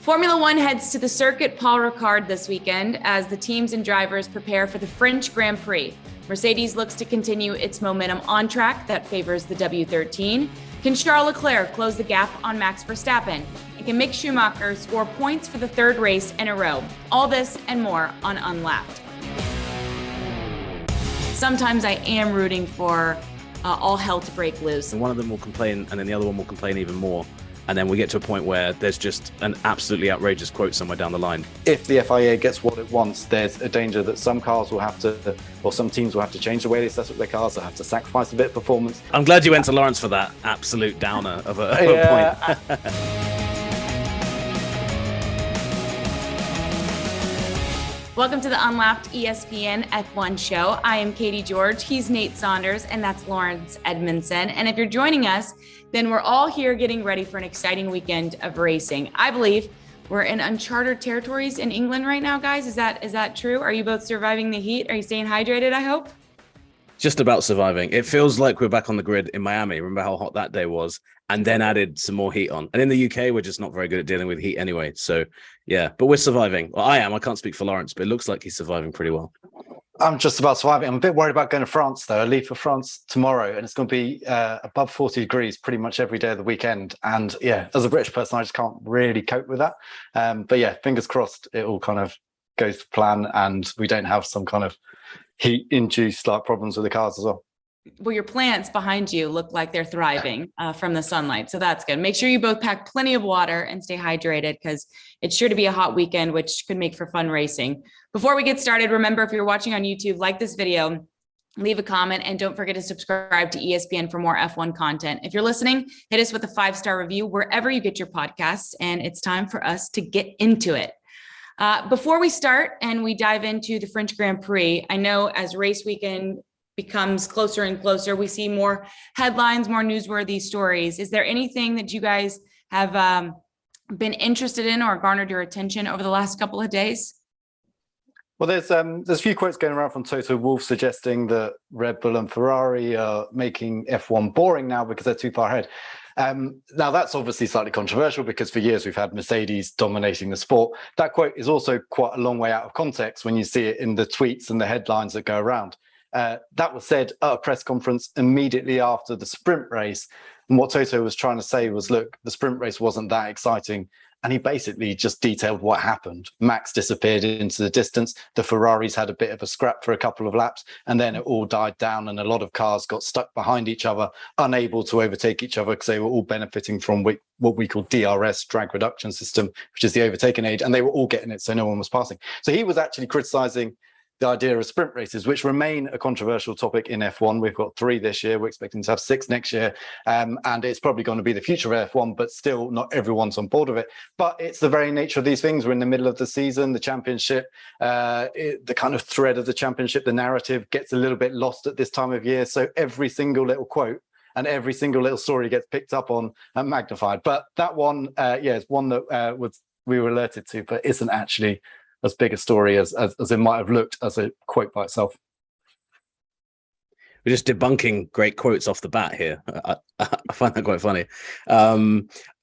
Formula One heads to the circuit Paul Ricard this weekend as the teams and drivers prepare for the French Grand Prix. Mercedes looks to continue its momentum on track that favors the W13. Can Charles Leclerc close the gap on Max Verstappen? And can Mick Schumacher score points for the third race in a row? All this and more on Unlapped. Sometimes I am rooting for all hell to break loose. And one of them will complain, and then the other one will complain even more. And then we get to a point where there's just an absolutely outrageous quote somewhere down the line. If the FIA gets what it wants, there's a danger that some cars will have to, or some teams will have to change the way they set up their cars. They'll have to sacrifice a bit of performance. I'm glad you went to Laurence for that absolute downer of a point. Welcome to the Unlapped ESPN F1 show. I am Katie George, he's Nate Saunders, and that's Laurence Edmondson. And if you're joining us, then we're all here getting ready for an exciting weekend of racing. I believe we're in uncharted territories in England right now, guys. Is that true? Are you both surviving the heat? Are you staying hydrated, I hope? Just about surviving. It feels like we're back on the grid in Miami. Remember how hot that day was? And then added some more heat on. And in the UK, we're just not very good at dealing with heat anyway. So, yeah, but we're surviving. Well, I am. I can't speak for Laurence, but it looks like he's surviving pretty well. I'm just about surviving. I'm a bit worried about going to France, though. I leave for France tomorrow, and it's going to be above 40 degrees pretty much every day of the weekend. And, yeah, as a British person, I just can't really cope with that. But, yeah, fingers crossed it all kind of goes to plan and we don't have some kind of heat-induced like problems with the cars as well. Well, your plants behind you look like they're thriving from the sunlight. So that's good. Make sure you both pack plenty of water and stay hydrated because it's sure to be a hot weekend, which could make for fun racing. Before we get started, remember, if you're watching on YouTube, like this video, leave a comment, and don't forget to subscribe to ESPN for more F1 content. If you're listening, hit us with a 5-star review wherever you get your podcasts. And it's time for us to get into it. Before we start and we dive into the French Grand Prix, I know as race weekend becomes closer and closer, we see more headlines, more newsworthy stories. Is there anything that you guys have been interested in or garnered your attention over the last couple of days? Well, there's a few quotes going around from Toto Wolff suggesting that Red Bull and Ferrari are making F1 boring now because they're too far ahead. Now, that's obviously slightly controversial because for years we've had Mercedes dominating the sport. That quote is also quite a long way out of context when you see it in the tweets and the headlines that go around. That was said at a press conference immediately after the sprint race. And what Toto was trying to say was, look, the sprint race wasn't that exciting. And he basically just detailed what happened. Max disappeared into the distance. The Ferraris had a bit of a scrap for a couple of laps, and then it all died down. And a lot of cars got stuck behind each other, unable to overtake each other because they were all benefiting from what we call DRS, drag reduction system, which is the overtaken age. And they were all getting it, so no one was passing. So he was actually criticizing the idea of sprint races, which remain a controversial topic in F1. We've got 3 this year. We're expecting to have 6 next year. And it's probably going to be the future of F1, but still not everyone's on board with it. But it's the very nature of these things. We're in the middle of the season, the championship, the kind of thread of the championship, the narrative gets a little bit lost at this time of year. So every single little quote and every single little story gets picked up on and magnified. But that one, is one that we were alerted to, but isn't actually as big a story as it might have looked as a quote by itself. We're just debunking great quotes off the bat here. I find that quite funny.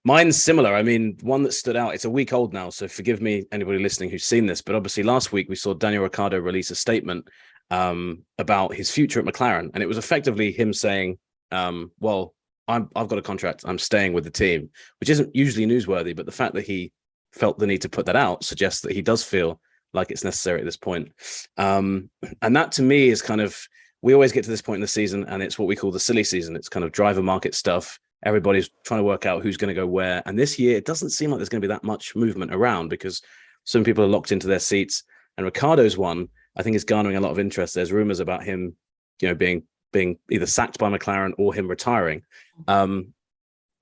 Mine's similar. I mean, one that stood out, it's a week old now, so forgive me, anybody listening who's seen this, but obviously last week we saw Daniel Ricciardo release a statement about his future at McLaren. And it was effectively him saying, well, I've got a contract, I'm staying with the team, which isn't usually newsworthy, but the fact that he felt the need to put that out suggests that he does feel like it's necessary at this point. And that to me is kind of, we always get to this point in the season and it's what we call the silly season. It's kind of driver market stuff. Everybody's trying to work out who's going to go where. And this year, it doesn't seem like there's going to be that much movement around because some people are locked into their seats. And Ricciardo's one, I think, is garnering a lot of interest. There's rumors about him, being either sacked by McLaren or him retiring.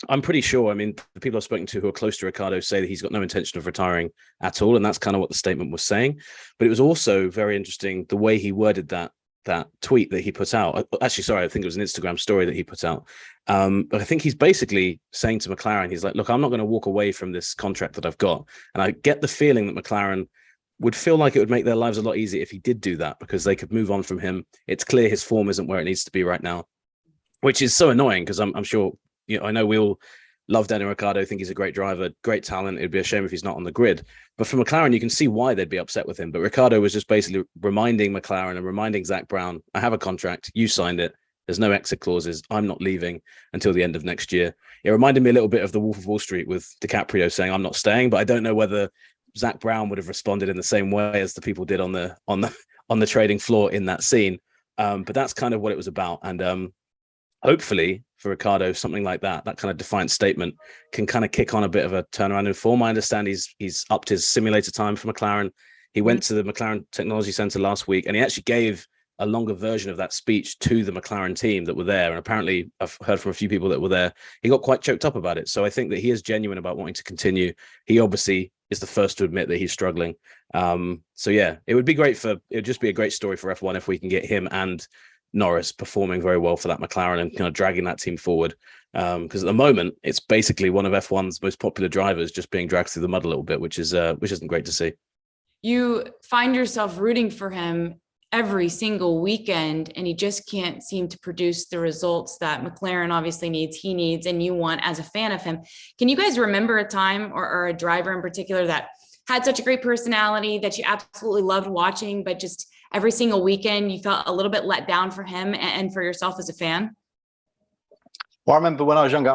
I'm pretty sure, I mean, the people I've spoken to who are close to Ricciardo say that he's got no intention of retiring at all. And that's kind of what the statement was saying. But it was also very interesting the way he worded that tweet that he put out. Actually, sorry, I think it was an Instagram story that he put out. But I think he's basically saying to McLaren, he's like, look, I'm not going to walk away from this contract that I've got. And I get the feeling that McLaren would feel like it would make their lives a lot easier if he did do that because they could move on from him. It's clear his form isn't where it needs to be right now, which is so annoying because I'm sure, I know we all Love Daniel Ricciardo, think he's a great driver, great talent. It'd be a shame if he's not on the grid. But for McLaren, you can see why they'd be upset with him. But Ricciardo was just basically reminding McLaren and reminding Zach Brown, I have a contract, you signed it. There's no exit clauses. I'm not leaving until the end of next year. It reminded me a little bit of the Wolf of Wall Street with DiCaprio saying, I'm not staying, but I don't know whether Zach Brown would have responded in the same way as the people did on the trading floor in that scene. But that's kind of what it was about. And hopefully for Ricciardo, something like that kind of defiant statement can kind of kick on a bit of a turnaround in form. I understand he's upped his simulator time for McLaren. He went to the McLaren Technology Center last week, and he actually gave a longer version of that speech to the McLaren team that were there. And apparently I've heard from a few people that were there. He got quite choked up about it. So I think that he is genuine about wanting to continue. He obviously is the first to admit that he's struggling. So yeah, it would just be a great story for F1 if we can get him and Norris performing very well for that McLaren and kind of dragging that team forward. Because at the moment, it's basically one of F1's most popular drivers just being dragged through the mud a little bit, which isn't great to see. You find yourself rooting for him every single weekend, and he just can't seem to produce the results that McLaren obviously needs, he needs, and you want as a fan of him. Can you guys remember a time or a driver in particular that had such a great personality that you absolutely loved watching, but just every single weekend you felt a little bit let down for him and for yourself as a fan? Well, I remember when I was younger,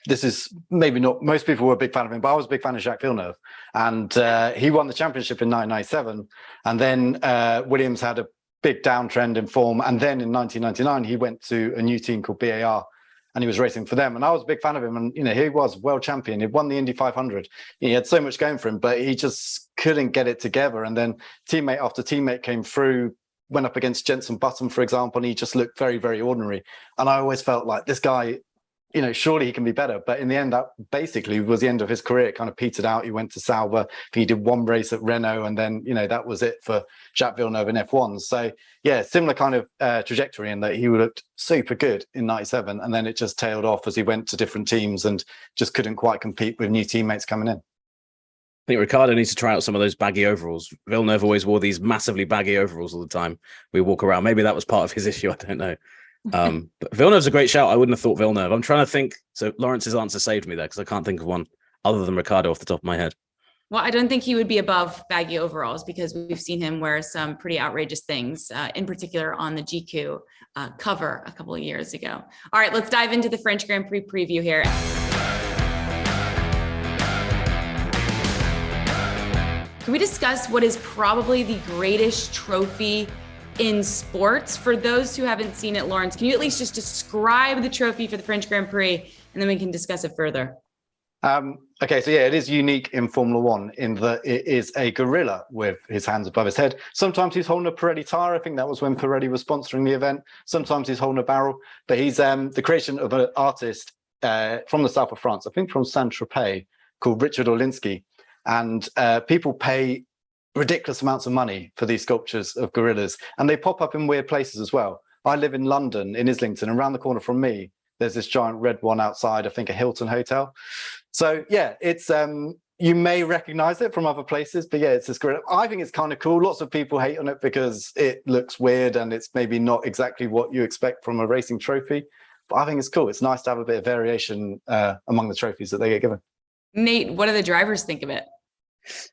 this is maybe not, most people were a big fan of him, but I was a big fan of Jacques Villeneuve. And he won the championship in 1997. And then Williams had a big downtrend in form. And then in 1999, he went to a new team called BAR, and he was racing for them. And I was a big fan of him. And, he was world champion. He won the Indy 500. He had so much going for him, but he just couldn't get it together. And then teammate after teammate came through, went up against Jenson Button, for example, and he just looked very, very ordinary. And I always felt like this guy, surely he can be better. But in the end, that basically was the end of his career. It kind of petered out. He went to Sauber. I think he did one race at Renault, and then, that was it for Jacques Villeneuve in F1. So, yeah, similar kind of trajectory in that he looked super good in 97, and then it just tailed off as he went to different teams and just couldn't quite compete with new teammates coming in. I think Ricciardo needs to try out some of those baggy overalls. Villeneuve always wore these massively baggy overalls all the time. We walk around. Maybe that was part of his issue. I don't know. But Villeneuve's a great shout. I wouldn't have thought Villeneuve. I'm trying to think. So Lawrence's answer saved me there because I can't think of one other than Ricciardo off the top of my head. Well, I don't think he would be above baggy overalls because we've seen him wear some pretty outrageous things, in particular on the GQ cover a couple of years ago. All right, let's dive into the French Grand Prix preview here. Can we discuss what is probably the greatest trophy in sports? For those who haven't seen it, Laurence, can you at least just describe the trophy for the French Grand Prix, and then we can discuss it further? Okay, so yeah, it is unique in Formula One in that it is a gorilla with his hands above his head. Sometimes he's holding a Pirelli tire. I think that was when Pirelli was sponsoring the event. Sometimes he's holding a barrel, but he's the creation of an artist from the south of France, I think from Saint-Tropez, called Richard Olinsky. And people pay ridiculous amounts of money for these sculptures of gorillas, and they pop up in weird places as well. I live in London, in Islington, and around the corner from me, there's this giant red one outside, I think a Hilton hotel. So yeah, it's you may recognize it from other places, but yeah, it's this gorilla. I think it's kind of cool. Lots of people hate on it because it looks weird and it's maybe not exactly what you expect from a racing trophy, but I think it's cool. It's nice to have a bit of variation among the trophies that they get given. Nate, what do the drivers think of it?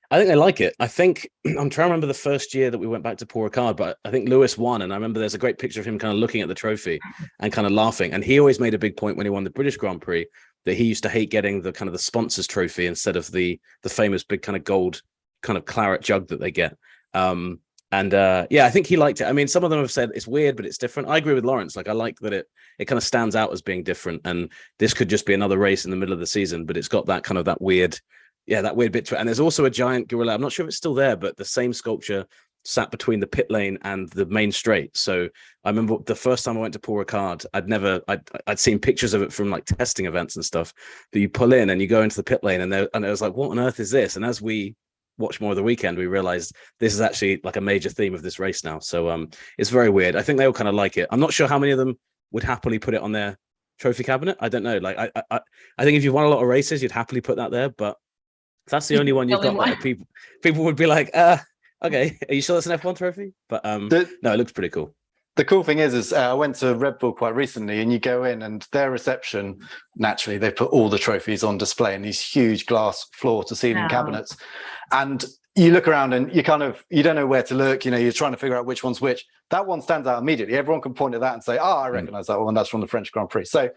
I think they like it. I think I'm trying to remember the first year that we went back to Paul Ricard, but I think Lewis won. And I remember there's a great picture of him kind of looking at the trophy and kind of laughing. And he always made a big point when he won the British Grand Prix that he used to hate getting the kind of the sponsors trophy instead of the famous big kind of gold kind of claret jug that they get. Yeah, I think he liked it. I mean, some of them have said it's weird, but it's different. I agree with Lawrence. Like, I like that it kind of stands out as being different. And this could just be another race in the middle of the season, but it's got that kind of that weird bit to it. And there's also a giant gorilla. I'm not sure if it's still there, but the same sculpture sat between the pit lane and the main straight. So I remember the first time I went to Paul Ricard, I'd seen pictures of it from like testing events and stuff that you pull in and you go into the pit lane and it was like, what on earth is this? And as we watch more of the weekend, we realized this is actually like a major theme of this race now. So it's very weird. I think they all kind of like it. I'm not sure how many of them would happily put it on their trophy cabinet. I don't know. Like I think if you've won a lot of races, you'd happily put that there, but if that's the only one you've got, like, people would be like, okay, are you sure that's an F1 trophy? But no, it looks pretty cool. The cool thing is I went to Red Bull quite recently, and you go in and their reception, naturally, they put all the trophies on display in these huge glass floor to ceiling cabinets. And you look around and you don't know where to look. You're trying to figure out which one's which. That one stands out immediately. Everyone can point at that and say, I recognize that one. That's from the French Grand Prix. So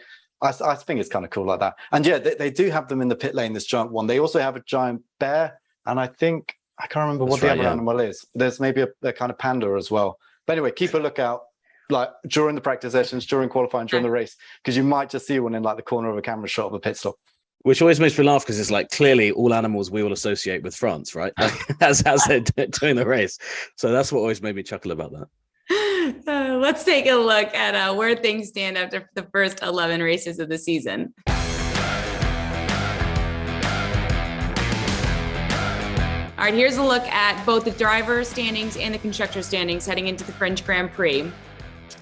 I think it's kind of cool like that. And yeah, they do have them in the pit lane, this giant one. They also have a giant bear. And I can't remember what the other animal is. There's maybe a kind of panda as well. But anyway, keep a lookout like during the practice sessions, during qualifying, during the race, because you might just see one in like the corner of a camera shot of a pit stop. Which always makes me laugh because it's like clearly all animals we all associate with France, right? Like, as they're doing the race. So that's what always made me chuckle about that. Let's take a look at where things stand after the first 11 races of the season. All right, here's a look at both the driver standings and the constructor standings heading into the French Grand Prix.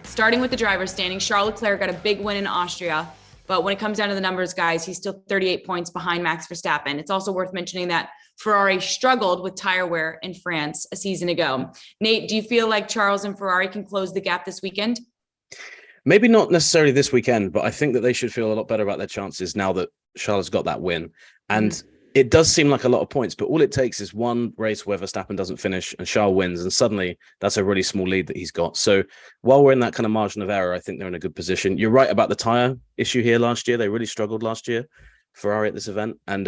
Starting with the driver standings, Charles Leclerc got a big win in Austria, but when it comes down to the numbers, guys, he's still 38 points behind Max Verstappen. It's also worth mentioning that Ferrari struggled with tire wear in France a season ago. Nate, do you feel like Charles and Ferrari can close the gap this weekend? Maybe not necessarily this weekend, but I think that they should feel a lot better about their chances now that Charles has got that win. And it does seem like a lot of points, but all it takes is one race where Verstappen doesn't finish and Charles wins, and suddenly that's a really small lead that he's got. So while we're in that kind of margin of error, I think they're in a good position. You're right about the tyre issue here last year. They really struggled last year, Ferrari, at this event. And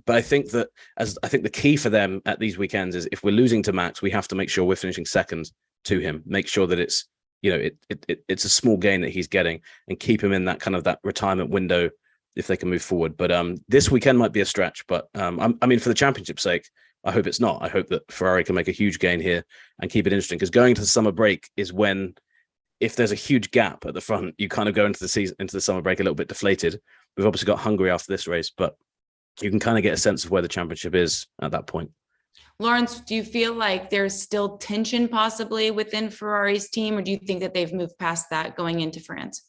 but I think the key for them at these weekends is if we're losing to Max, we have to make sure we're finishing second to him. Make sure that it's, it's a small gain that he's getting, and keep him in that kind of that retirement window if they can move forward. But this weekend might be a stretch, but I mean, for the championship's sake, I hope it's not. I hope that Ferrari can make a huge gain here and keep it interesting, because going to the summer break is when, if there's a huge gap at the front, you kind of go into the summer break a little bit deflated. We've obviously got Hungary after this race, but you can kind of get a sense of where the championship is at that point. Lawrence, do you feel like there's still tension possibly within Ferrari's team, or do you think that they've moved past that going into France?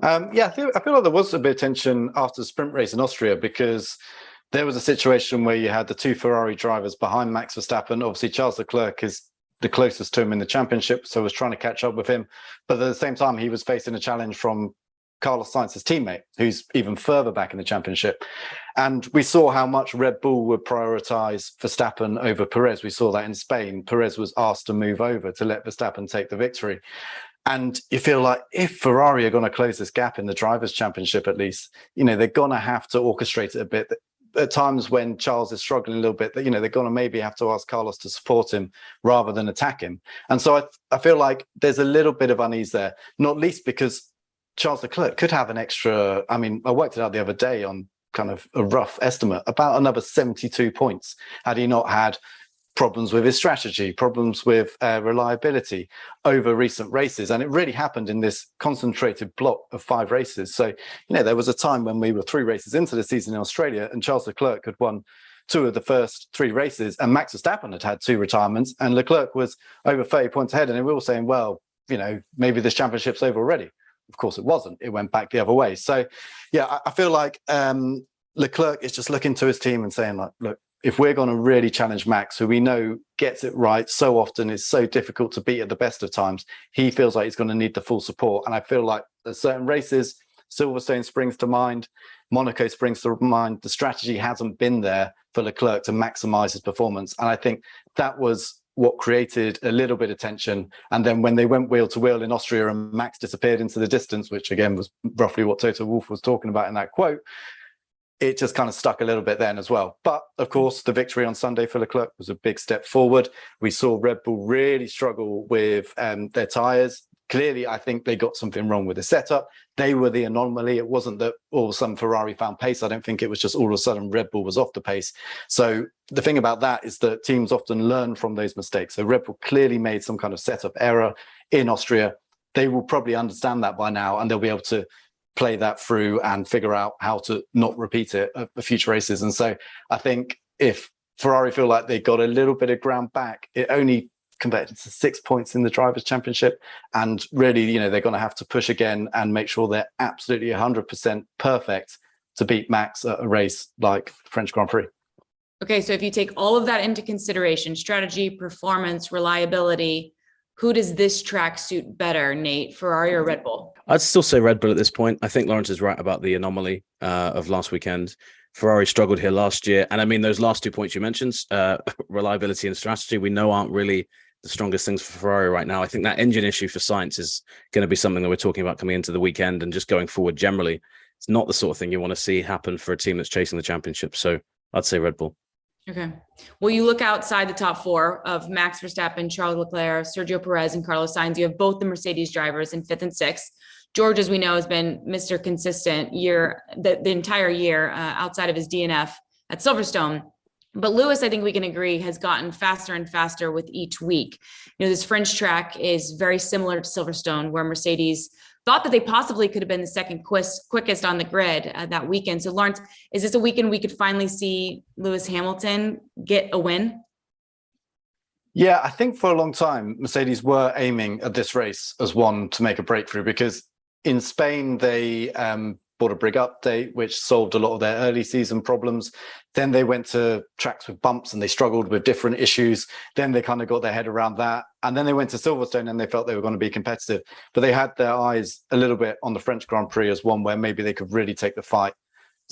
I feel like there was a bit of tension after the sprint race in Austria, because there was a situation where you had the two Ferrari drivers behind Max Verstappen. Obviously, Charles Leclerc is the closest to him in the championship, so was trying to catch up with him. But at the same time, he was facing a challenge from Carlos Sainz's teammate, who's even further back in the championship. And we saw how much Red Bull would prioritize Verstappen over Perez. We saw that in Spain. Perez was asked to move over to let Verstappen take the victory. And you feel like if Ferrari are going to close this gap in the Drivers' Championship, at least, they're going to have to orchestrate it a bit. At times when Charles is struggling a little bit, they're going to maybe have to ask Carlos to support him rather than attack him. And so I feel like there's a little bit of unease there, not least because Charles Leclerc could have an extra, I worked it out the other day on kind of a rough estimate, about another 72 points had he not had problems with his strategy, problems with reliability over recent races. And it really happened in this concentrated block of 5 races. So, there was a time when we were 3 races into the season in Australia and Charles Leclerc had won 2 of the first 3 races, and Max Verstappen had 2 retirements, and Leclerc was over 30 points ahead. And we were all saying, well, maybe this championship's over already. Of course, it wasn't. It went back the other way. So, I feel like Leclerc is just looking to his team and saying, like, look, if we're going to really challenge Max, who we know gets it right so often, is so difficult to beat at the best of times, he feels like he's going to need the full support. And I feel like there's certain races, Silverstone springs to mind, Monaco springs to mind, the strategy hasn't been there for Leclerc to maximize his performance. And I think that was what created a little bit of tension. And then when they went wheel to wheel in Austria and Max disappeared into the distance, which again was roughly what Toto Wolff was talking about in that quote, it just kind of stuck a little bit then as well. But of course, the victory on Sunday for Leclerc was a big step forward. We saw Red Bull really struggle with their tyres. Clearly, I think they got something wrong with the setup. They were the anomaly. It wasn't that all of a sudden Ferrari found pace. I don't think it was just all of a sudden Red Bull was off the pace. So the thing about that is that teams often learn from those mistakes. So Red Bull clearly made some kind of setup error in Austria. They will probably understand that by now, and they'll be able to play that through and figure out how to not repeat it for future races. And so I think if Ferrari feel like they got a little bit of ground back, it only converted to 6 points in the Drivers' Championship. And really, they're going to have to push again and make sure they're absolutely 100% perfect to beat Max at a race like the French Grand Prix. Okay, so if you take all of that into consideration, strategy, performance, reliability, Who does this track suit better, Nate, Ferrari or Red Bull? I'd still say Red Bull at this point. I think Lawrence is right about the anomaly of last weekend. Ferrari struggled here last year. And I mean, those last 2 points you mentioned, reliability and strategy, we know aren't really the strongest things for Ferrari right now. I think that engine issue for Sainz is going to be something that we're talking about coming into the weekend and just going forward generally. It's not the sort of thing you want to see happen for a team that's chasing the championship. So I'd say Red Bull. Okay. Well, you look outside the top four of Max Verstappen, Charles Leclerc, Sergio Perez, and Carlos Sainz. You have both the Mercedes drivers in 5th and 6th. George, as we know, has been Mr. Consistent the entire year outside of his DNF at Silverstone. But Lewis, I think we can agree, has gotten faster and faster with each week. You know, this French track is very similar to Silverstone, where Mercedes thought that they possibly could have been the second quickest on the grid that weekend. So, Lawrence, is this a weekend we could finally see Lewis Hamilton get a win? Yeah, I think for a long time, Mercedes were aiming at this race as one to make a breakthrough, because in Spain, they bought a brig update, which solved a lot of their early season problems. Then they went to tracks with bumps and they struggled with different issues. Then they kind of got their head around that. And then they went to Silverstone and they felt they were going to be competitive. But they had their eyes a little bit on the French Grand Prix as one where maybe they could really take the fight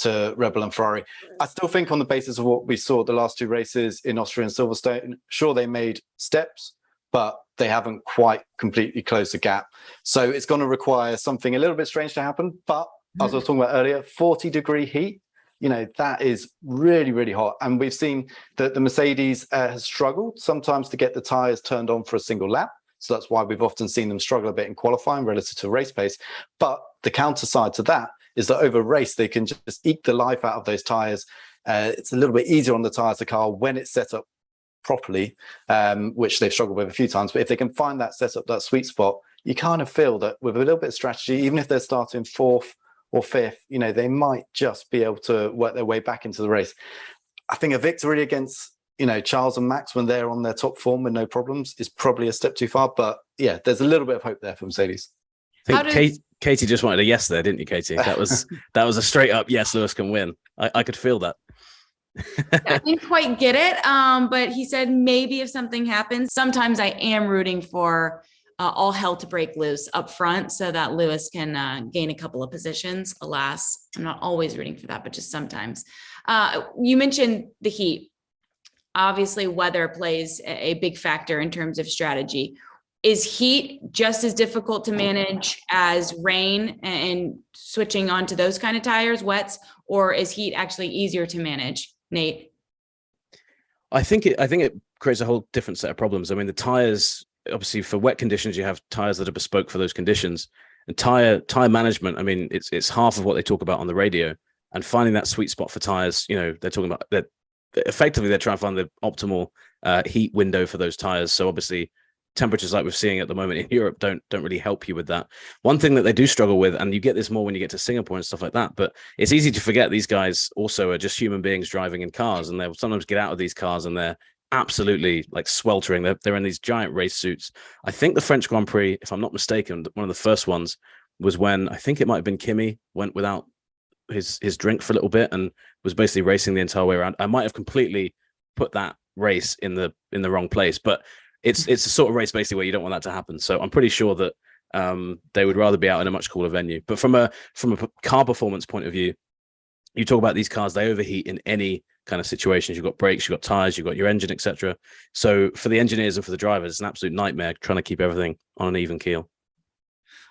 to Red Bull and Ferrari. I still think on the basis of what we saw the last 2 races in Austria and Silverstone, sure, they made steps, but they haven't quite completely closed the gap. So it's going to require something a little bit strange to happen. But as I was talking about earlier, 40-degree heat, you know, that is really, really hot. And we've seen that the Mercedes has struggled sometimes to get the tyres turned on for a single lap. So that's why we've often seen them struggle a bit in qualifying relative to race pace. But the counter side to that is that over race, they can just eke the life out of those tyres. It's a little bit easier on the tyres of the car when it's set up properly, which they've struggled with a few times. But if they can find that setup, that sweet spot, you kind of feel that with a little bit of strategy, even if they're starting 4th or 5th, you know, they might just be able to work their way back into the race. I think a victory against, you know, Charles and Max when they're on their top form with no problems is probably a step too far. But yeah, there's a little bit of hope there for Mercedes. I think Katie just wanted a yes there, didn't you, Katie? That was a straight up yes, Lewis can win. I could feel that. I didn't quite get it, but he said maybe if something happens. Sometimes I am rooting for all hell to break loose up front so that Lewis can gain a couple of positions. Alas, I'm not always rooting for that, but just sometimes. You mentioned the heat. Obviously, weather plays a big factor in terms of strategy. Is heat just as difficult to manage as rain and switching onto those kind of tires, wets, or is heat actually easier to manage, Nate? I think it creates a whole different set of problems. I mean, the tires, obviously for wet conditions, you have tires that are bespoke for those conditions, and tire management. I mean, it's half of what they talk about on the radio, and finding that sweet spot for tires. You know, they're talking about that effectively they're trying to find the optimal heat window for those tires. So obviously temperatures like we're seeing at the moment in Europe don't really help you with that. One thing that they do struggle with, and you get this more when you get to Singapore and stuff like that, but it's easy to forget these guys also are just human beings driving in cars, and they'll sometimes get out of these cars and they're absolutely like sweltering. They're in these giant race suits. I think the French Grand Prix, if I'm not mistaken, one of the first ones was when I think it might have been Kimi went without his drink for a little bit and was basically racing the entire way around. I might have completely put that race in the wrong place, but it's a sort of race basically where you don't want that to happen. So I'm pretty sure that they would rather be out in a much cooler venue. But from a car performance point of view, you talk about these cars, they overheat in any kind of situations. You've got brakes, you've got tires, you've got your engine, etc. So for the engineers and for the drivers, it's an absolute nightmare trying to keep everything on an even keel.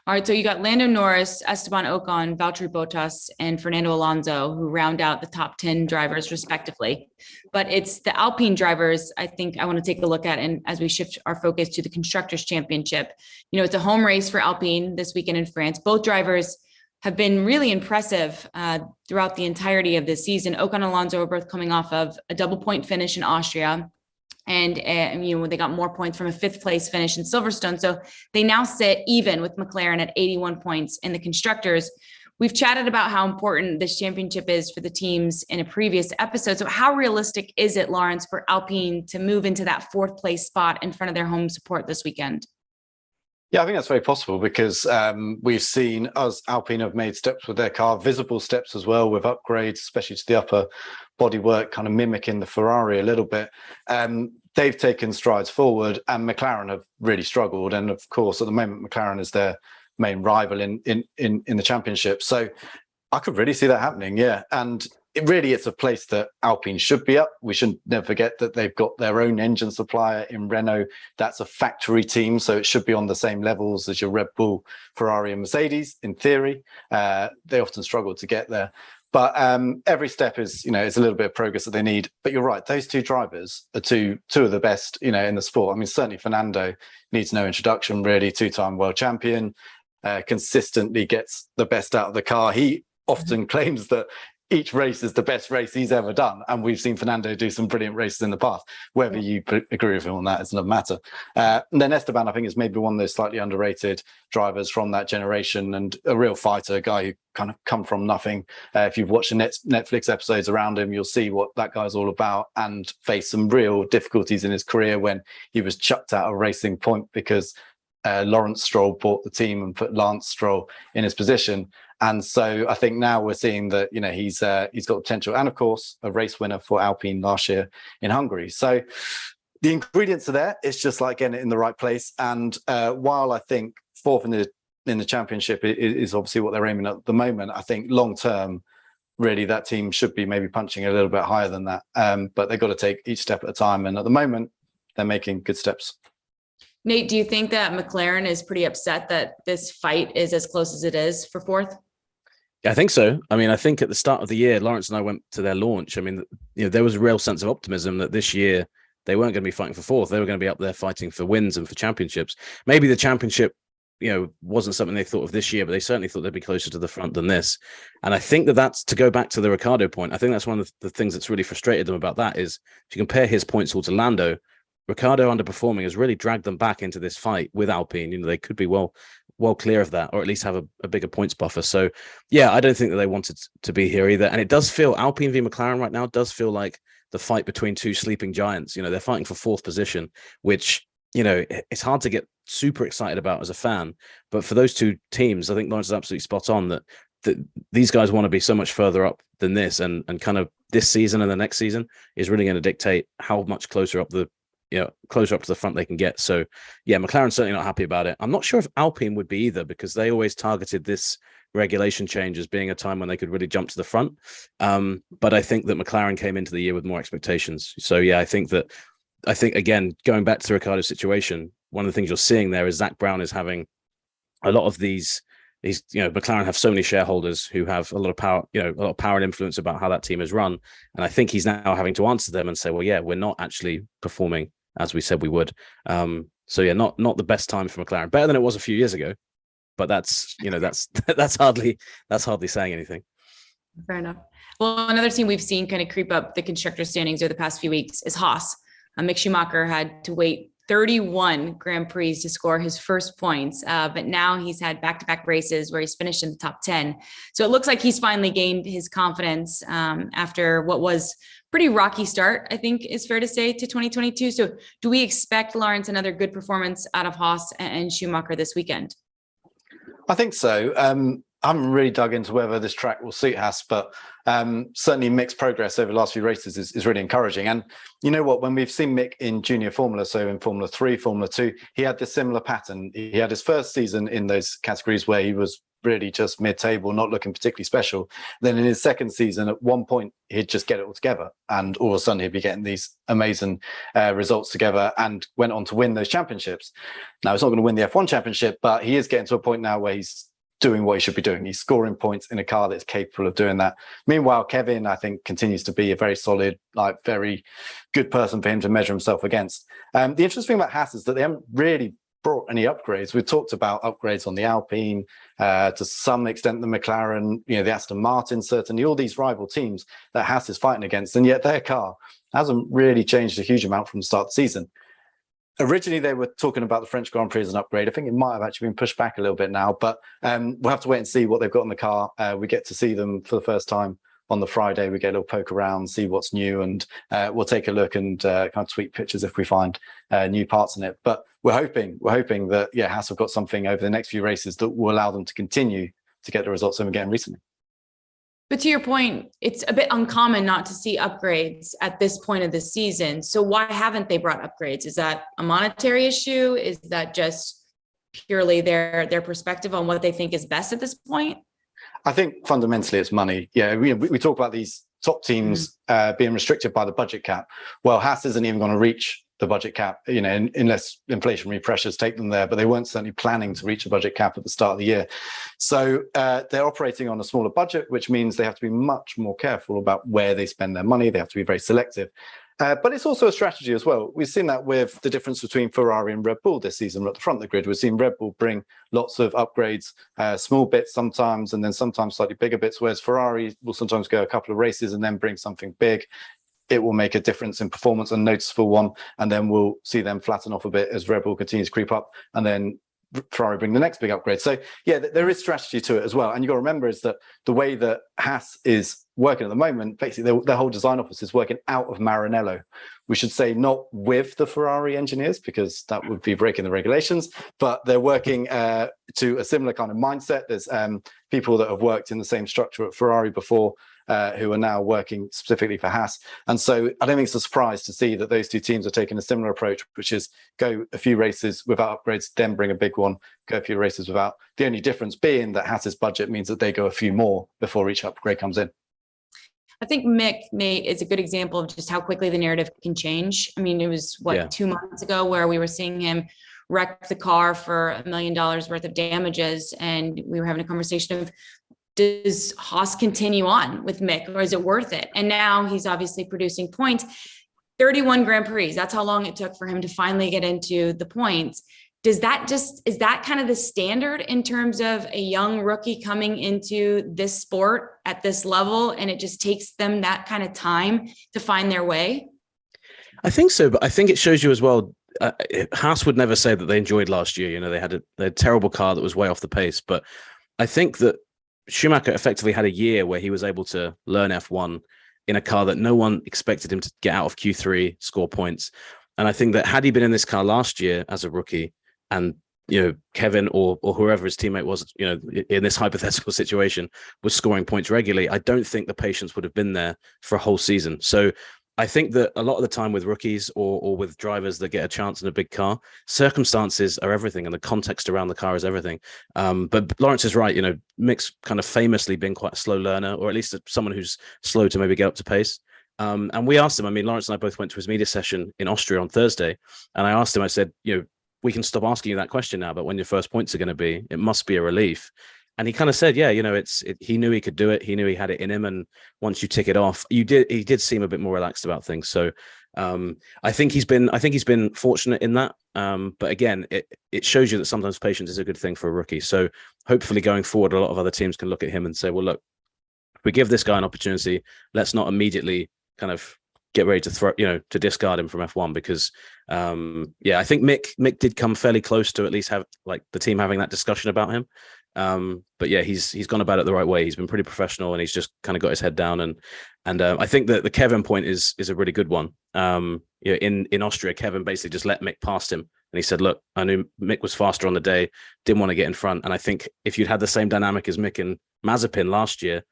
All right, so you got Lando Norris, Esteban Ocon, Valtteri Bottas, and Fernando Alonso, who round out the top 10 drivers respectively. But it's the Alpine drivers I think I want to take a look at, and as we shift our focus to the Constructors' Championship. You know, it's a home race for Alpine this weekend in France. Both drivers have been really impressive throughout the entirety of this season. Ocon and Alonso are both coming off of a double point finish in Austria. And, you know, they got more points from a 5th place finish in Silverstone. So they now sit even with McLaren at 81 points in the constructors. We've chatted about how important this championship is for the teams in a previous episode. So how realistic is it, Lawrence, for Alpine to move into that 4th place spot in front of their home support this weekend? Yeah, I think that's very possible because we've seen Alpine have made steps with their car, visible steps as well with upgrades, especially to the upper bodywork, kind of mimicking the Ferrari a little bit. They've taken strides forward, and McLaren have really struggled. And of course, at the moment, McLaren is their main rival in the championship. So I could really see that happening. Yeah, and it's a place that Alpine should be up. We should never forget that they've got their own engine supplier in Renault. That's a factory team, so it should be on the same levels as your Red Bull, Ferrari, and Mercedes. In theory, they often struggle to get there, but every step is, it's a little bit of progress that they need. But you're right; those two drivers are two of the best, in the sport. I mean, certainly Fernando needs no introduction, really. Two-time world champion, consistently gets the best out of the car. He often claims that each race is the best race he's ever done. And we've seen Fernando do some brilliant races in the past. Whether you agree with him on that is another matter. And then Esteban, I think, is maybe one of those slightly underrated drivers from that generation and a real fighter, a guy who kind of come from nothing. If you've watched the Netflix episodes around him, you'll see what that guy's all about, and faced some real difficulties in his career when he was chucked out of Racing Point because Lawrence Stroll bought the team and put Lance Stroll in his position. And so I think now we're seeing that, he's got potential, and of course a race winner for Alpine last year in Hungary. So the ingredients are there. It's just like getting it in the right place. And while I think fourth in the championship is obviously what they're aiming at the moment, I think long term, really that team should be maybe punching a little bit higher than that. But they've got to take each step at a time. And at the moment, they're making good steps. Nate, do you think that McLaren is pretty upset that this fight is as close as it is for fourth? Yeah, I think so. I mean, I think at the start of the year, Lawrence and I went to their launch. I mean, there was a real sense of optimism that this year they weren't going to be fighting for fourth. They were going to be up there fighting for wins and for championships. Maybe the championship, wasn't something they thought of this year, but they certainly thought they'd be closer to the front than this. And I think that's, to go back to the Ricciardo point, I think that's one of the things that's really frustrated them about that is if you compare his points all to Lando, Ricciardo underperforming has really dragged them back into this fight with Alpine. They could be well clear of that, or at least have a bigger points buffer. So, yeah, I don't think that they wanted to be here either. And it does feel, Alpine v McLaren right now does feel like the fight between two sleeping giants. They're fighting for fourth position, which, it's hard to get super excited about as a fan. But for those two teams, I think Lawrence is absolutely spot on that these guys want to be so much further up than this. And kind of this season and the next season is really going to dictate how much closer up to the front they can get. So yeah, McLaren's certainly not happy about it. I'm not sure if Alpine would be either, because they always targeted this regulation change as being a time when they could really jump to the front. But I think that McLaren came into the year with more expectations. So yeah, I think again, going back to the Ricciardo situation, one of the things you're seeing there is Zach Brown is having a lot of these, McLaren have so many shareholders who have a lot of power, a lot of power and influence about how that team is run. And I think he's now having to answer them and say, well, yeah, we're not actually performing as we said we would. So yeah, not the best time for McLaren. Better than it was a few years ago, but that's hardly saying anything. Fair enough. Well, another team we've seen kind of creep up the constructor standings over the past few weeks is Haas. Mick Schumacher had to wait 31 Grand Prix to score his first points, but now he's had back-to-back races where he's finished in the top 10. So it looks like he's finally gained his confidence after what was pretty rocky start, I think is fair to say, to 2022. So do we expect, Lawrence, another good performance out of Haas and Schumacher this weekend? I think so. I haven't really dug into whether this track will suit Haas, but certainly Mick's progress over the last few races is really encouraging. And you know what, when we've seen Mick in junior Formula, so in Formula 3, Formula 2, he had this similar pattern. He had his first season in those categories where he was really just mid-table, not looking particularly special. Then in his second season, at one point, he'd just get it all together. And all of a sudden, he'd be getting these amazing results together and went on to win those championships. Now, he's not going to win the F1 championship, but he is getting to a point now where he's doing what he should be doing. He's scoring points in a car that's capable of doing that. Meanwhile, Kevin, I think, continues to be a very solid, very good person for him to measure himself against. The interesting thing about Haas is that they haven't really brought any upgrades. We've talked about upgrades on the Alpine, to some extent the McLaren, the Aston Martin, certainly all these rival teams that Haas is fighting against, and yet their car hasn't really changed a huge amount from the start of the season. Originally, they were talking about the French Grand Prix as an upgrade. I think it might have actually been pushed back a little bit now, but we'll have to wait and see what they've got in the car. We get to see them for the first time on the Friday, we get a little poke around, see what's new, and we'll take a look and kind of tweak pictures if we find new parts in it. But we're hoping that Haas have got something over the next few races that will allow them to continue to get the results they've been getting recently. But to your point, it's a bit uncommon not to see upgrades at this point of the season. So why haven't they brought upgrades? Is that a monetary issue? Is that just purely their perspective on what they think is best at this point? I think fundamentally it's money. Yeah, we talk about these top teams being restricted by the budget cap. Well, Haas isn't even going to reach the budget cap, unless inflationary pressures take them there, but they weren't certainly planning to reach a budget cap at the start of the year. So they're operating on a smaller budget, which means they have to be much more careful about where they spend their money. They have to be very selective. But it's also a strategy as well. We've seen that with the difference between Ferrari and Red Bull this season at the front of the grid. We've seen Red Bull bring lots of upgrades, small bits sometimes, and then sometimes slightly bigger bits, whereas Ferrari will sometimes go a couple of races and then bring something big. It will make a difference in performance, a noticeable one, and then we'll see them flatten off a bit as Red Bull continues to creep up, and then Ferrari bring the next big upgrade. So yeah, there is strategy to it as well. And you've got to remember is that the way that Haas is working at the moment, basically their whole design office is working out of Maranello. We should say not with the Ferrari engineers, because that would be breaking the regulations, but they're working to a similar kind of mindset. There's people that have worked in the same structure at Ferrari before, who are now working specifically for Haas. And so I don't think it's a surprise to see that those two teams are taking a similar approach, which is go a few races without upgrades, then bring a big one, go a few races without. The only difference being that Haas's budget means that they go a few more before each upgrade comes in. I think Mick is a good example of just how quickly the narrative can change. I mean, it was 2 months ago where we were seeing him wreck the car for $1 million worth of damages. And we were having a conversation of, does Haas continue on with Mick, or is it worth it? And now he's obviously producing points. 31 Grand Prix. That's how long it took for him to finally get into the points. Is that kind of the standard in terms of a young rookie coming into this sport at this level, and it just takes them that kind of time to find their way? I think so, but I think it shows you as well. Haas would never say that they enjoyed last year. They had a terrible car that was way off the pace, but I think that Schumacher effectively had a year where he was able to learn F1 in a car that no one expected him to get out of Q3, score points. And I think that had he been in this car last year as a rookie, and Kevin or whoever his teammate was, in this hypothetical situation, was scoring points regularly, I don't think the patience would have been there for a whole season. So I think that a lot of the time with rookies or with drivers that get a chance in a big car, circumstances are everything, and the context around the car is everything. But Laurence is right. Mick's kind of famously been quite a slow learner, or at least someone who's slow to maybe get up to pace. And we asked him, Laurence and I both went to his media session in Austria on Thursday, and I asked him, I said, we can stop asking you that question now, but when your first points are going to be, it must be a relief. And he kind of said, he knew he could do it. He knew he had it in him. And once you tick it off, he did seem a bit more relaxed about things. So I think he's been fortunate in that. But again, it shows you that sometimes patience is a good thing for a rookie. So hopefully going forward, a lot of other teams can look at him and say, well, look, if we give this guy an opportunity, let's not immediately kind of get ready to throw, to discard him from F1, because I think Mick did come fairly close to at least have like the team having that discussion about him. But yeah, he's gone about it the right way. He's been pretty professional, and he's just kind of got his head down. And I think that the Kevin point is a really good one. In Austria, Kevin basically just let Mick past him, and he said, "Look, I knew Mick was faster on the day, didn't want to get in front." And I think if you'd had the same dynamic as Mick and Mazepin last year,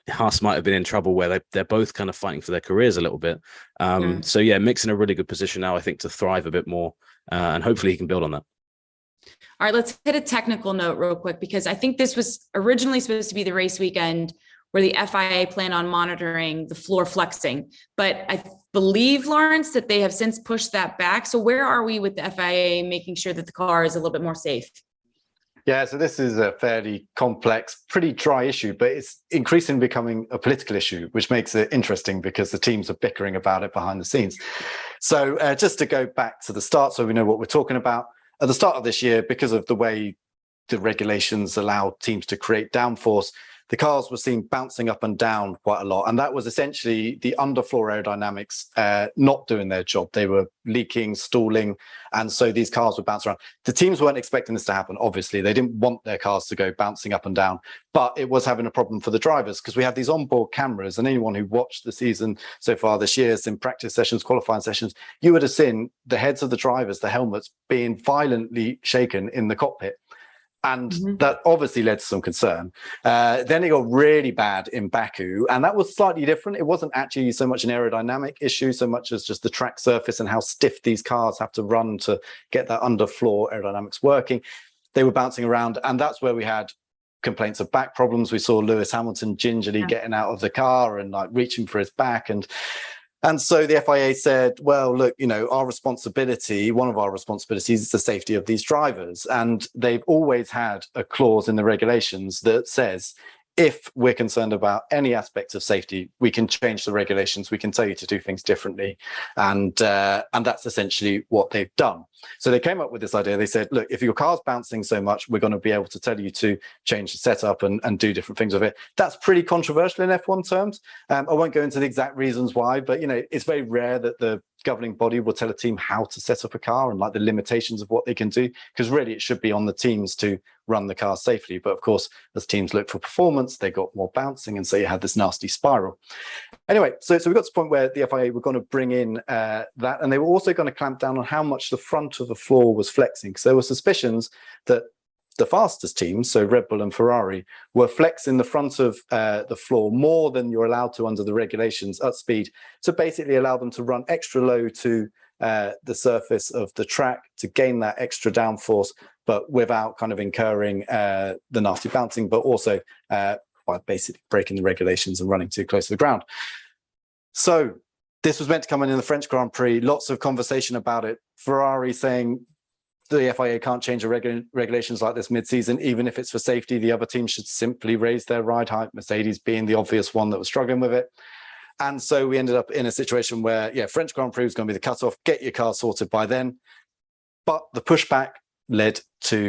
Haas might have been in trouble where they're both kind of fighting for their careers a little bit. So yeah, Mick's in a really good position now, I think, to thrive a bit more, and hopefully he can build on that. All right, let's hit a technical note real quick, because I think this was originally supposed to be the race weekend where the FIA planned on monitoring the floor flexing. But I believe, Laurence, that they have since pushed that back. So where are we with the FIA making sure that the car is a little bit more safe? Yeah, so this is a fairly complex, pretty dry issue, but it's increasingly becoming a political issue, which makes it interesting because the teams are bickering about it behind the scenes. So just to go back to the start, so we know what we're talking about. At the start of this year, because of the way the regulations allow teams to create downforce, the cars were seen bouncing up and down quite a lot. And that was essentially the underfloor aerodynamics not doing their job. They were leaking, stalling. And so these cars would bounce around. The teams weren't expecting this to happen, obviously. They didn't want their cars to go bouncing up and down. But it was having a problem for the drivers because we have these onboard cameras. And anyone who watched the season so far this year, in practice sessions, qualifying sessions, you would have seen the heads of the drivers, the helmets, being violently shaken in the cockpit. And that obviously led to some concern. Then it got really bad in Baku, and that was slightly different. It wasn't actually so much an aerodynamic issue, so much as just the track surface and how stiff these cars have to run to get that underfloor aerodynamics working. They were bouncing around, and that's where we had complaints of back problems. We saw Lewis Hamilton gingerly getting out of the car and like reaching for his back. And so the FIA said, well, look, you know, one of our responsibilities is the safety of these drivers. And they've always had a clause in the regulations that says, if we're concerned about any aspect of safety, we can change the regulations. We can tell you to do things differently. And that's essentially what they've done. So they came up with this idea. They said, look, if your car's bouncing so much, we're going to be able to tell you to change the setup and do different things with it. That's pretty controversial in F1 terms. I won't go into the exact reasons why, but, you know, it's very rare that the governing body will tell a team how to set up a car and like the limitations of what they can do, because really it should be on the teams to run the car safely. But of course, as teams look for performance, they got more bouncing, and so you had this nasty spiral. Anyway, so we got to the point where the FIA were going to bring in that, and they were also going to clamp down on how much the front of the floor was flexing, because there were suspicions that the fastest teams, so Red Bull and Ferrari, were flexing the front of the floor more than you're allowed to under the regulations at speed, to basically allow them to run extra low to the surface of the track to gain that extra downforce, but without kind of incurring the nasty bouncing, but also by basically breaking the regulations and running too close to the ground. So this was meant to come in the French Grand Prix. Lots of conversation about it. Ferrari saying the FIA can't change the regulations like this mid-season, even if it's for safety. The other teams should simply raise their ride height, Mercedes being the obvious one that was struggling with it. And so we ended up in a situation where, French Grand Prix was going to be the cutoff, get your car sorted by then. But the pushback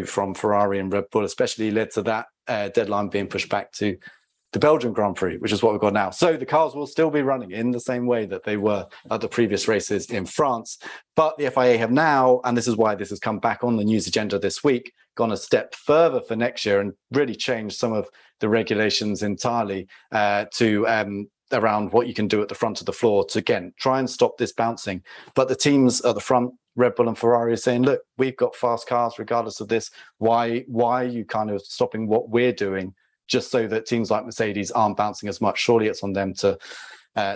from Ferrari and Red Bull especially led to that deadline being pushed back to the Belgian Grand Prix, which is what we've got now. So the cars will still be running in the same way that they were at the previous races in France. But the FIA have now, and this is why this has come back on the news agenda this week, gone a step further for next year and really changed some of the regulations entirely to around what you can do at the front of the floor to, again, try and stop this bouncing. But the teams at the front, Red Bull and Ferrari, are saying, look, we've got fast cars regardless of this. Why are you kind of stopping what we're doing just so that teams like Mercedes aren't bouncing as much? Surely it's on them to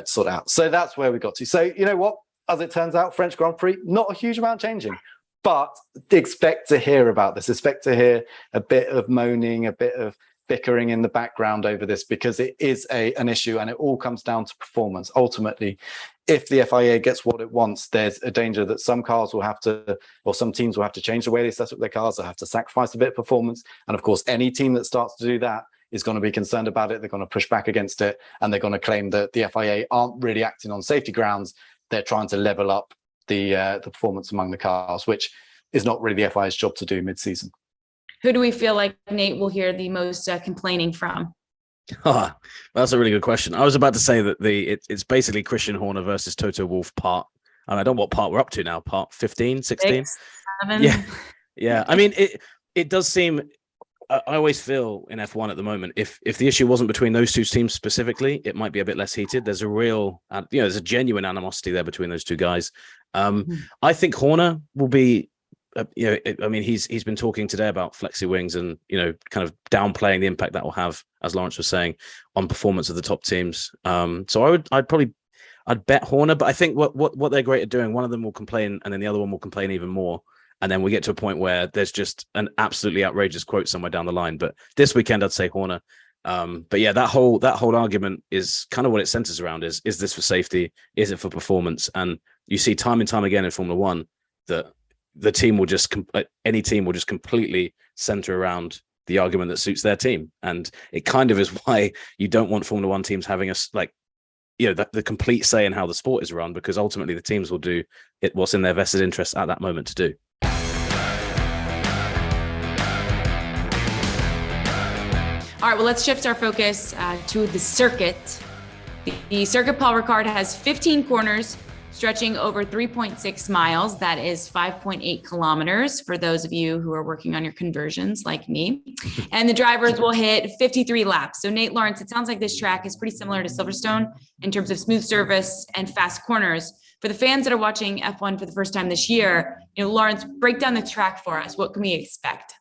sort out. So that's where we got to. So you know what? As it turns out, French Grand Prix, not a huge amount changing. But expect to hear about this. Expect to hear a bit of moaning, a bit of bickering in the background over this, because it is an issue, and it all comes down to performance. Ultimately, if the FIA gets what it wants, there's a danger that some cars will have to, or some teams will have to change the way they set up their cars. They'll have to sacrifice a bit of performance. And of course, any team that starts to do that is going to be concerned about it. They're going to push back against it, and they're going to claim that the FIA aren't really acting on safety grounds. They're trying to level up the performance among the cars, which is not really the FIA's job to do mid-season. Who do we feel like, Nate, will hear the most complaining from? Oh, that's a really good question. I was about to say that it's basically Christian Horner versus Toto Wolff part, and I don't know what part we're up to now, part 15, 16? 6, 7? Yeah. I mean, it does seem, I always feel in F1 at the moment, if the issue wasn't between those two teams specifically, it might be a bit less heated. There's a real, there's a genuine animosity there between those two guys. I think Horner will be, I mean, he's been talking today about flexi wings and, kind of downplaying the impact that will have, as Laurence was saying, on performance of the top teams. So I'd bet Horner, but I think what they're great at doing, one of them will complain and then the other one will complain even more. And then we get to a point where there's just an absolutely outrageous quote somewhere down the line. But this weekend, I'd say Horner. But yeah, that whole argument is kind of what it centers around is this for safety? Is it for performance? And you see time and time again in Formula One that the team will just, any team will just completely center around the argument that suits their team. And it kind of is why you don't want Formula One teams having the complete say in how the sport is run, because ultimately the teams will do what's in their vested interest at that moment to do. All right, well, let's shift our focus to the circuit. The circuit Paul Ricard has 15 corners stretching over 3.6 miles. That is 5.8 kilometers for those of you who are working on your conversions like me. And the drivers will hit 53 laps. So Nate, Lawrence, it sounds like this track is pretty similar to Silverstone in terms of smooth surface and fast corners. For the fans that are watching F1 for the first time this year, Lawrence, break down the track for us. What can we expect?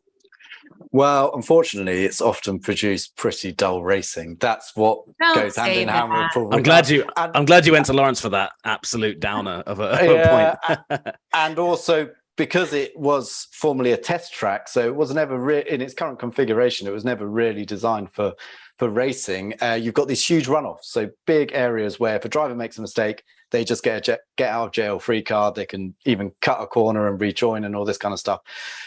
Well, unfortunately, it's often produced pretty dull racing. That's what goes hand in hand with Paul Ricard. I'm glad you went to Lawrence for that absolute downer of a point. And also because it was formerly a test track, so it was never in its current configuration. It was never really designed for racing. You've got these huge runoffs, so big areas where if a driver makes a mistake, they just get out of jail free card. They can even cut a corner and rejoin and all this kind of stuff.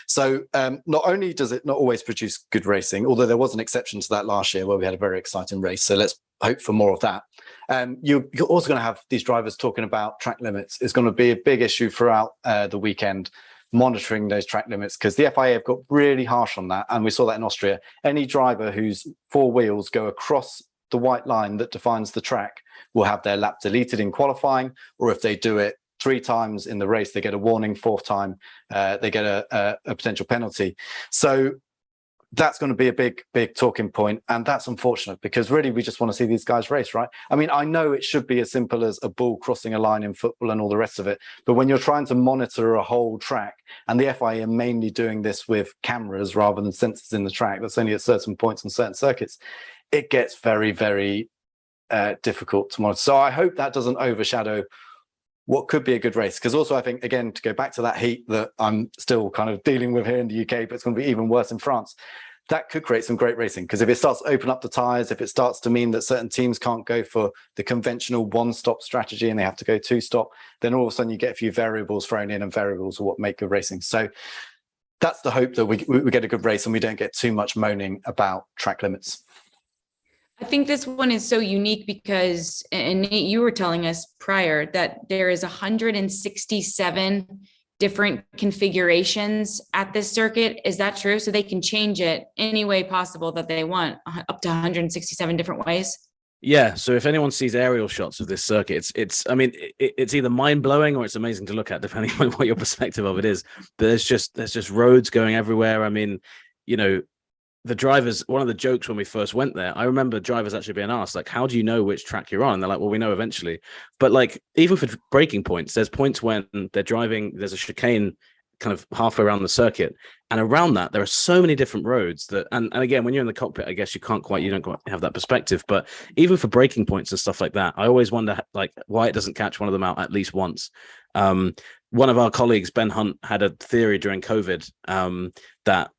So not only does it not always produce good racing, although there was an exception to that last year where we had a very exciting race. So let's hope for more of that. You're also going to have these drivers talking about track limits. It's going to be a big issue throughout the weekend, monitoring those track limits, because the FIA have got really harsh on that. And we saw that in Austria. Any driver whose four wheels go across the white line that defines the track will have their lap deleted in qualifying, or if they do it 3 times in the race, they get a warning. 4th time, they get a potential penalty. So that's going to be a big talking point, and that's unfortunate because really we just want to see these guys race, right? I mean, I know it should be as simple as a ball crossing a line in football and all the rest of it, but when you're trying to monitor a whole track, and the FIA are mainly doing this with cameras rather than sensors in the track, that's only at certain points on certain circuits, it gets very, very difficult to monitor. So I hope that doesn't overshadow what could be a good race. Because also I think, again, to go back to that heat that I'm still kind of dealing with here in the UK, but it's going to be even worse in France, that could create some great racing. Because if it starts to open up the tyres, if it starts to mean that certain teams can't go for the conventional one-stop strategy and they have to go two-stop, then all of a sudden you get a few variables thrown in, and variables are what make good racing. So that's the hope, that we get a good race and we don't get too much moaning about track limits. I think this one is so unique because, and Nate, you were telling us prior that there is 167 different configurations at this circuit. Is that true? So they can change it any way possible that they want, up to 167 different ways? Yeah. So if anyone sees aerial shots of this circuit, it's either mind blowing or it's amazing to look at, depending on what your perspective of it is. But there's just roads going everywhere. I mean, the drivers, one of the jokes when we first went there, I remember drivers actually being asked, like, how do you know which track you're on? And they're like, well, we know eventually. But like, even for braking points, there's points when they're driving, there's a chicane kind of halfway around the circuit. And around that, there are so many different roads that, and again, when you're in the cockpit, I guess you don't quite have that perspective. But even for braking points and stuff like that, I always wonder like why it doesn't catch one of them out at least once. One of our colleagues, Ben Hunt, had a theory during COVID that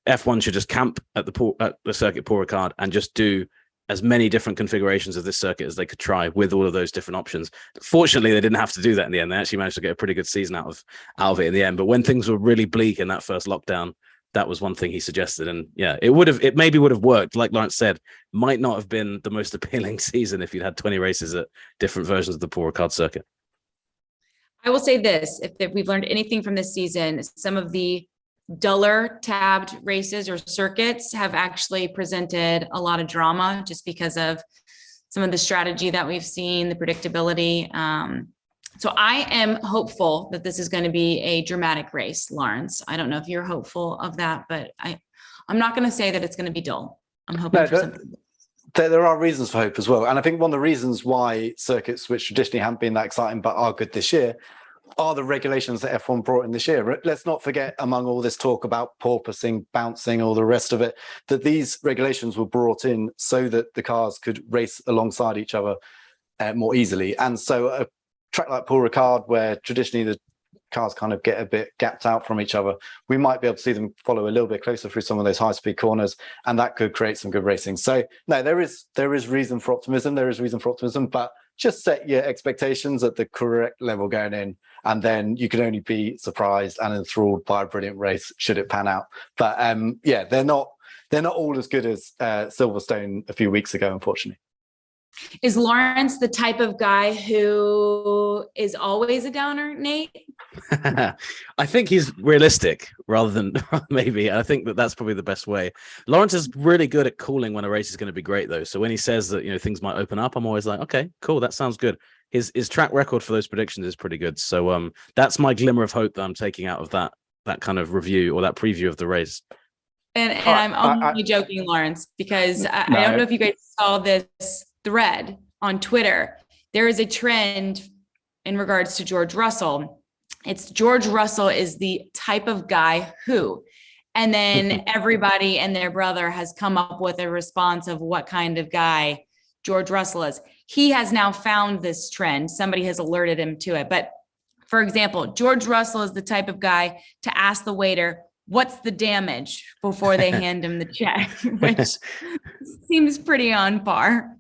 F1 should just camp at the circuit Paul Ricard and just do as many different configurations of this circuit as they could try with all of those different options. Fortunately, they didn't have to do that in the end. They actually managed to get a pretty good season out of it in the end. But when things were really bleak in that first lockdown, that was one thing he suggested. And yeah, it maybe would have worked. Like Lawrence said, might not have been the most appealing season if you'd had 20 races at different versions of the Paul Ricard circuit. I will say this, if we've learned anything from this season, some of the duller tabbed races or circuits have actually presented a lot of drama just because of some of the strategy that we've seen, the predictability. So I am hopeful that this is going to be a dramatic race, Lawrence. I don't know if you're hopeful of that, but I'm not going to say that it's going to be dull. I'm hoping for something. There are reasons for hope as well. And I think one of the reasons why circuits which traditionally haven't been that exciting but are good this year are the regulations that F1 brought in this year. Let's not forget, among all this talk about porpoising, bouncing, all the rest of it, that these regulations were brought in so that the cars could race alongside each other more easily. And so a track like Paul Ricard, where traditionally the cars kind of get a bit gapped out from each other, we might be able to see them follow a little bit closer through some of those high-speed corners, and that could create some good racing. So no, there is reason for optimism. There is reason for optimism, but just set your expectations at the correct level going in, and then you can only be surprised and enthralled by a brilliant race should it pan out. But yeah, they're not all as good as Silverstone a few weeks ago, unfortunately. Is Lawrence the type of guy who is always a downer, Nate? I think he's realistic rather than maybe. I think that's probably the best way. Lawrence is really good at calling when a race is going to be great, though. So when he says that things might open up, I'm always like, okay, cool, that sounds good. His track record for those predictions is pretty good. So that's my glimmer of hope that I'm taking out of that kind of review or that preview of the race. And I'm only joking, Lawrence, because I don't know if you guys saw this thread on Twitter. There is a trend in regards to George Russell. It's George Russell is the type of guy who, and then everybody and their brother has come up with a response of what kind of guy George Russell is. He has now found this trend. Somebody has alerted him to it. But for example, George Russell is the type of guy to ask the waiter, what's the damage, before they hand him the check, which seems pretty on par.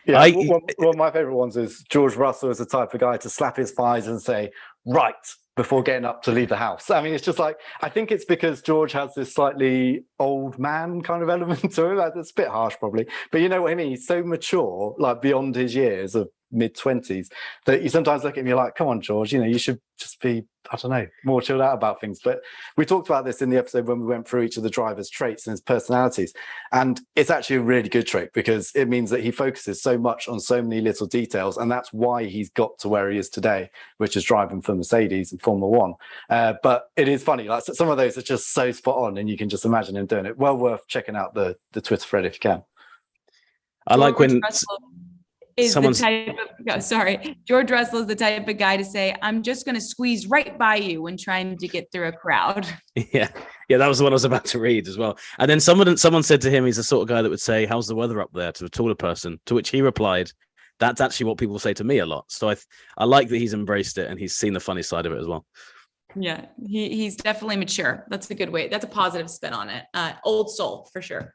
Yeah, one of my favorite ones is George Russell is the type of guy to slap his thighs and say, right, before getting up to leave the house. I mean, it's just like, I think it's because George has this slightly old man kind of element to him. That's a bit harsh probably, but you know what I mean? He's so mature, like beyond his years of mid-20s, that you sometimes look at him and you're like, come on, George, you should just be, I don't know, more chilled out about things. But we talked about this in the episode when we went through each of the drivers' traits and his personalities. And it's actually a really good trait because it means that he focuses so much on so many little details. And that's why he's got to where he is today, which is driving for Mercedes and Formula One. But it is funny, like some of those are just so spot on and you can just imagine him doing it. Well worth checking out the Twitter thread if you can. I like when... George Russell is the type of guy to say, I'm just going to squeeze right by you when trying to get through a crowd. Yeah, that was the one I was about to read as well. And then someone said to him, he's the sort of guy that would say, how's the weather up there, to a taller person, to which he replied, that's actually what people say to me a lot. So I like that he's embraced it and he's seen the funny side of it as well. Yeah, he's definitely mature. That's a good way. That's a positive spin on it. Old soul for sure.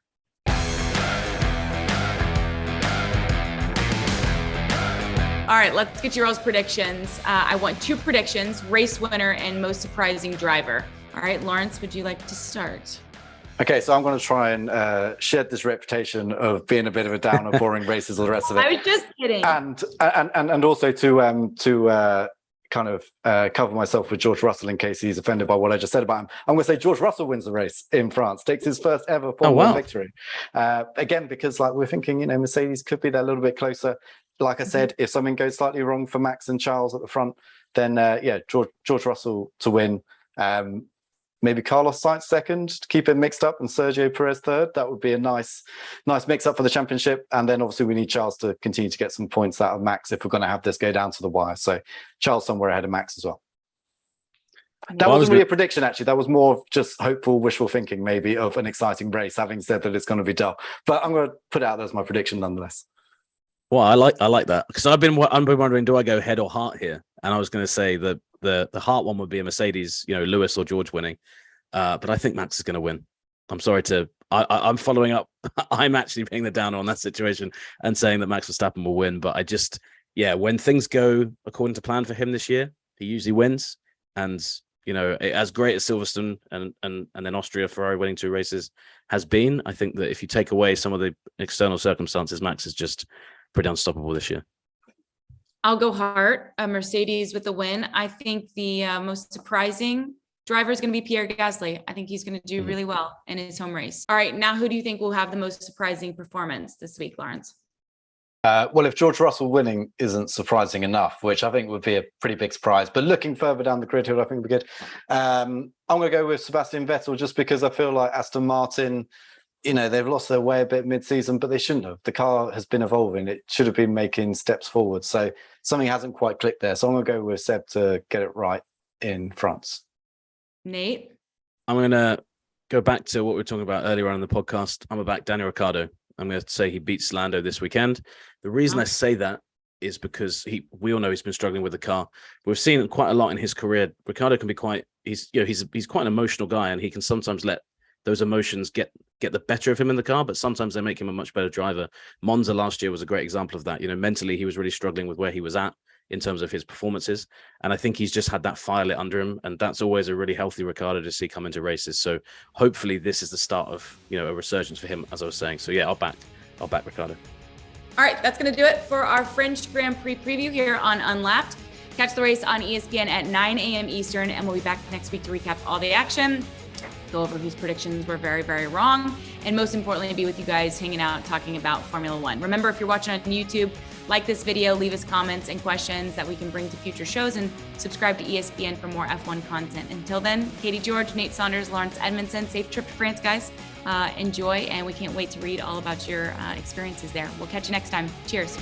All right, let's get your all's predictions. I want 2 predictions, race winner and most surprising driver. All right, Lawrence, would you like to start? Okay, so I'm going to try and shed this reputation of being a bit of a downer, boring races, all the rest of it. I was just kidding. And also to kind of cover myself with George Russell in case he's offended by what I just said about him. I'm going to say George Russell wins the race in France, takes his first ever Formula One victory. Again, because like we're thinking, Mercedes could be there a little bit closer. Like I said, if something goes slightly wrong for Max and Charles at the front, then George Russell to win. Maybe Carlos Sainz second to keep it mixed up, and Sergio Perez third. That would be a nice mix up for the championship. And then obviously we need Charles to continue to get some points out of Max if we're going to have this go down to the wire. So Charles somewhere ahead of Max as well. That wasn't really a prediction, actually. That was more of just hopeful, wishful thinking, maybe, of an exciting race, having said that it's going to be dull. But I'm going to put it out there as my prediction nonetheless. Well, I like that because I've been wondering, do I go head or heart here? And I was going to say that the heart one would be a Mercedes, Lewis or George winning, but I think Max is going to win. I'm sorry I'm following up. I'm actually being the downer on that situation and saying that Max Verstappen will win. But when things go according to plan for him this year, he usually wins. And as great as Silverstone and then Austria, Ferrari winning 2 races has been, I think that if you take away some of the external circumstances, Max is just pretty unstoppable this year. I'll go heart, Mercedes with the win. I think the most surprising driver is going to be Pierre Gasly. I think he's going to do really well in his home race. All right, now who do you think will have the most surprising performance this week, Lawrence? Well, if George Russell winning isn't surprising enough, which I think would be a pretty big surprise, but looking further down the grid, who I think would be good, I'm going to go with Sebastian Vettel just because I feel like Aston Martin, they've lost their way a bit mid-season, but they shouldn't have. The car has been evolving. It should have been making steps forward. So something hasn't quite clicked there. So I'm going to go with Seb to get it right in France. Nate? I'm going to go back to what we were talking about earlier on in the podcast. I'm going to back Daniel Ricciardo. I'm going to say he beats Lando this weekend. The reason I say that is because we all know he's been struggling with the car. We've seen quite a lot in his career. Ricciardo can be he's quite an emotional guy, and he can sometimes let those emotions get the better of him in the car, but sometimes they make him a much better driver. Monza last year was a great example of that. Mentally he was really struggling with where he was at in terms of his performances, and I think he's just had that fire lit under him, and that's always a really healthy Ricciardo to see come into races. So hopefully this is the start of a resurgence for him, as I was saying. So yeah, I'll back Ricciardo. All right, that's going to do it for our French Grand Prix preview here on Unlapped. Catch the race on ESPN at 9 a.m. Eastern, and we'll be back next week to recap all the action, go over whose predictions were very, very wrong, and most importantly, be with you guys hanging out, talking about Formula One. Remember, if you're watching on YouTube, like this video, leave us comments and questions that we can bring to future shows, and subscribe to ESPN for more F1 content. Until then, Katie George, Nate Saunders, Laurence Edmondson, safe trip to France, guys. Enjoy, and we can't wait to read all about your experiences there. We'll catch you next time. Cheers.